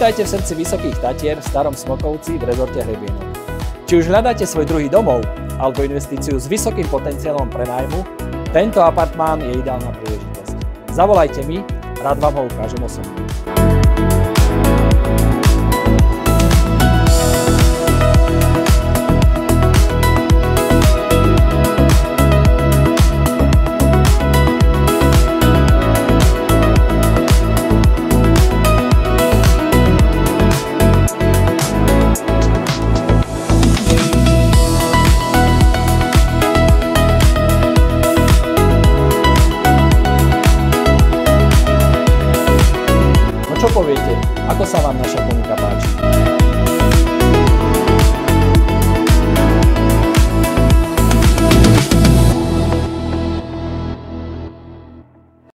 Vítajte v srdci Vysokých Tatier v Starom Smokovci v rezorte Hrebienok. Či už hľadáte svoj druhý domov alebo investíciu s vysokým potenciálom prenájmu, tento apartmán je ideálna príležitosť. Zavolajte mi, rád vám ho ukážem osobne. Čo poviete? Ako sa vám naša ponuka páči?